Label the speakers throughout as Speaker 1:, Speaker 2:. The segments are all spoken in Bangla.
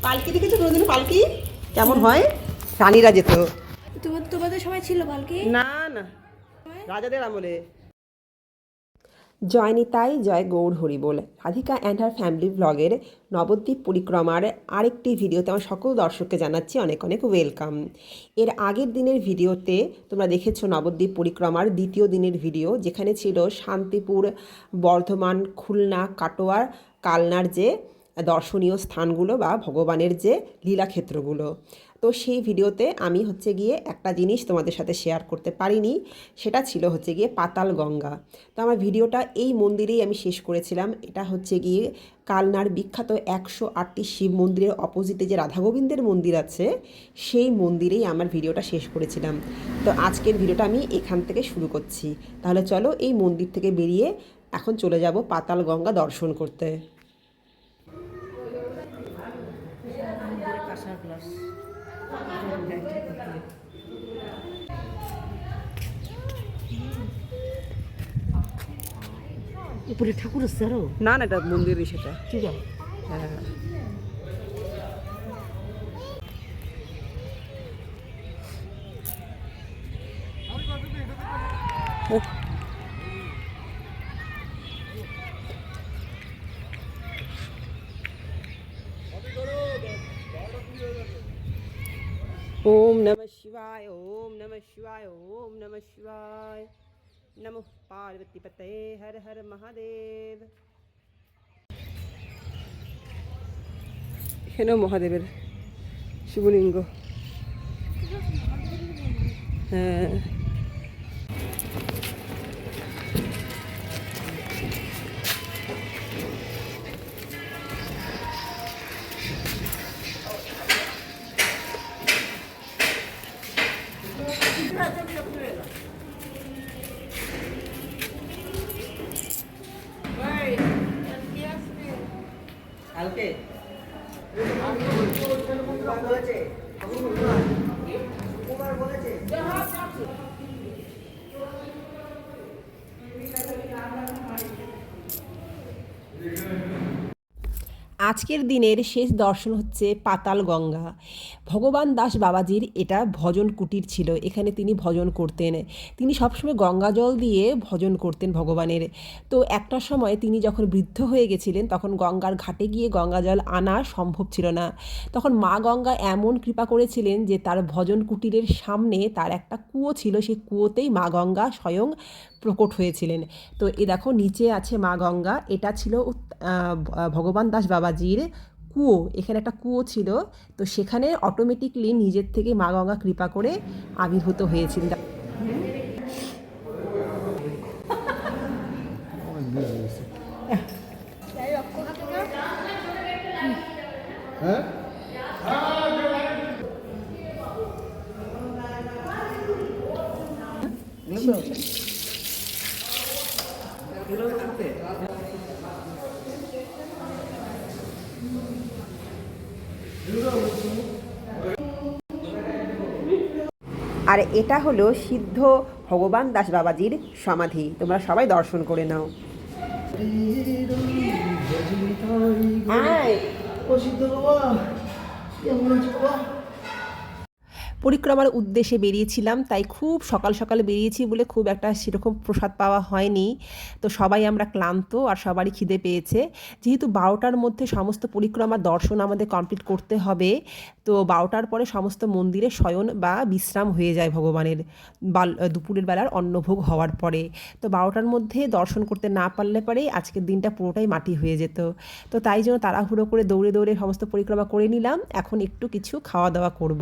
Speaker 1: পালকি দেখেছো কোনোদিন? পালকি কেমন হয়? রানীরা যেত।
Speaker 2: তোমাদের সময় ছিল পালকি?
Speaker 1: না না, রাজাদের আমলে। জয় নিতাই, জয় গৌর হরিবোল। রাধিকা অ্যান্ড হার ফ্যামিলি ব্লগের নবদ্বীপ পরিক্রমার আরেকটি ভিডিওতে আমার সকল দর্শককে জানাচ্ছি অনেক অনেক ওয়েলকাম। এর আগের দিনের ভিডিওতে তোমরা দেখেছো নবদ্বীপ পরিক্রমার দ্বিতীয় দিনের ভিডিও, যেখানে ছিল শান্তিপুর, বর্ধমান, খুলনা, কাটোয়ার, কালনার যে দর্শনীয় স্থানগুলো বা ভগবানের যে লীলাক্ষেত্রগুলো। তো সেই ভিডিওতে আমি গিয়ে একটা জিনিস তোমাদের সাথে শেয়ার করতে পারিনি, সেটা ছিল গিয়ে পাতাল গঙ্গা। তো আমার ভিডিওটা এই মন্দিরেই আমি শেষ করেছিলাম। এটা গিয়ে কালনার বিখ্যাত 108টি শিব মন্দিরের অপোজিটে যে রাধা গোবিন্দের মন্দির আছে, সেই মন্দিরেই আমার ভিডিওটা শেষ করেছিলাম। তো আজকের ভিডিওটা আমি এখান থেকে শুরু করছি। তাহলে চলো এই মন্দির থেকে বেরিয়ে এখন চলে যাব পাতাল গঙ্গা দর্শন করতে।
Speaker 2: উপরে ঠাকুর আছে আরো?
Speaker 1: না না, এটা মন্দিরই, সেটা
Speaker 2: ঠিক আছে।
Speaker 1: হ্যাঁ। ओम नमः शिवाय, ओम नमः शिवाय, ओम नमः शिवाय। नमः पार्वती पते, हर हर महादेव। এখানেও মহাদেবের শিবলিঙ্গ। হ্যাঁ, কালকে আজকের দিনের শেষ দর্শন হচ্ছে পাতাল গঙ্গা। ভগবান দাস বাবাজির এটা ভজন কুটির ছিল, এখানে তিনি ভজন করতেন। তিনি সবসময় গঙ্গা জল দিয়ে ভজন করতেন ভগবানের। তো একটা সময় তিনি যখন বৃদ্ধ হয়ে গেছিলেন, তখন গঙ্গার ঘাটে গিয়ে গঙ্গা জল আনা সম্ভব ছিল না। তখন মা গঙ্গা এমন কৃপা করেছিলেন যে তার ভজন কুটিরের সামনে তার একটা কুয়ো ছিল, সেই কুয়োতেই মা গঙ্গা স্বয়ং প্রকট হয়েছিলেন। তো এ দেখো নিচে আছে মা গঙ্গা, এটা ছিল ভগবান দাস বাবাজির কুয়ো। এখানে একটা কুয়ো ছিল, তো সেখানে অটোমেটিকলি নিজের থেকে মা গঙ্গা কৃপা করে আবির্ভূত হয়েছিলেন। আর এটা হলো সিদ্ধ ভগবান দাস বাবাজির সমাধি, তোমরা সবাই দর্শন করে নাও। পরিক্রমার উদ্দেশ্যে বেরিয়েছিলাম, তাই খুব সকাল সকাল বেরিয়েছি বলে খুব একটা সেরকম প্রসাদ পাওয়া হয়নি। তো সবাই আমরা ক্লান্ত আর সবারই খিদে পেয়েছে। যেহেতু 12টার মধ্যে সমস্ত পরিক্রমার দর্শন আমাদের কমপ্লিট করতে হবে, তো 12টার পরে সমস্ত মন্দিরে শয়ন বা বিশ্রাম হয়ে যায় ভগবানের দুপুরের বেলার অন্নভোগ হওয়ার পরে। তো 12টার মধ্যে দর্শন করতে না পারলে পরেই আজকের দিনটা পুরোটাই মাটি হয়ে যেত। তো তাই জন্য তাড়াহুড়ো করে দৌড়ে দৌড়ে সমস্ত পরিক্রমা করে নিলাম। এখন একটু কিছু খাওয়া দাওয়া করব।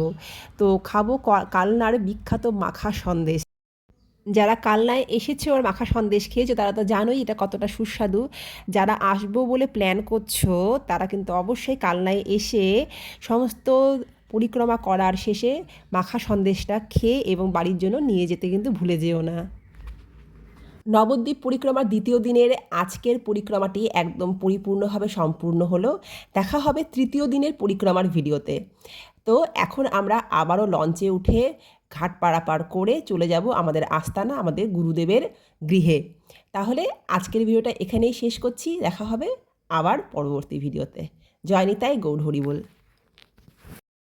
Speaker 1: তো খাবো কালনার বিখ্যাত মাখা সন্দেশ। যারা কালনায় এসেছো আর মাখা সন্দেশ খেয়েছো তারা তো জানোই এটা কতটা সুস্বাদু। যারা আসবো বলে প্ল্যান করছো তারা কিন্তু অবশ্যই কালনায় এসে সমস্ত পরিক্রমা করার শেষে মাখা সন্দেশটা খেয়ে এবং বাড়ির জন্য নিয়ে যেতে কিন্তু ভুলে যেও না। নবদ্বীপ পরিক্রমার দ্বিতীয় দিনের আজকের পরিক্রমাটি একদম পরিপূর্ণভাবে সম্পূর্ণ হলো। দেখা হবে তৃতীয় দিনের পরিক্রমার ভিডিওতে। তো এখন আমরা আবারও লঞ্চে উঠে ঘাট পারাপার করে চলে যাব আমাদের আস্তানা, আমাদের গুরুদেবের গৃহে। তাহলে আজকের ভিডিওটা এখানেই শেষ করছি। দেখা হবে আবার পরবর্তী ভিডিওতে। জয় নিতাই, গৌর হরিবোল।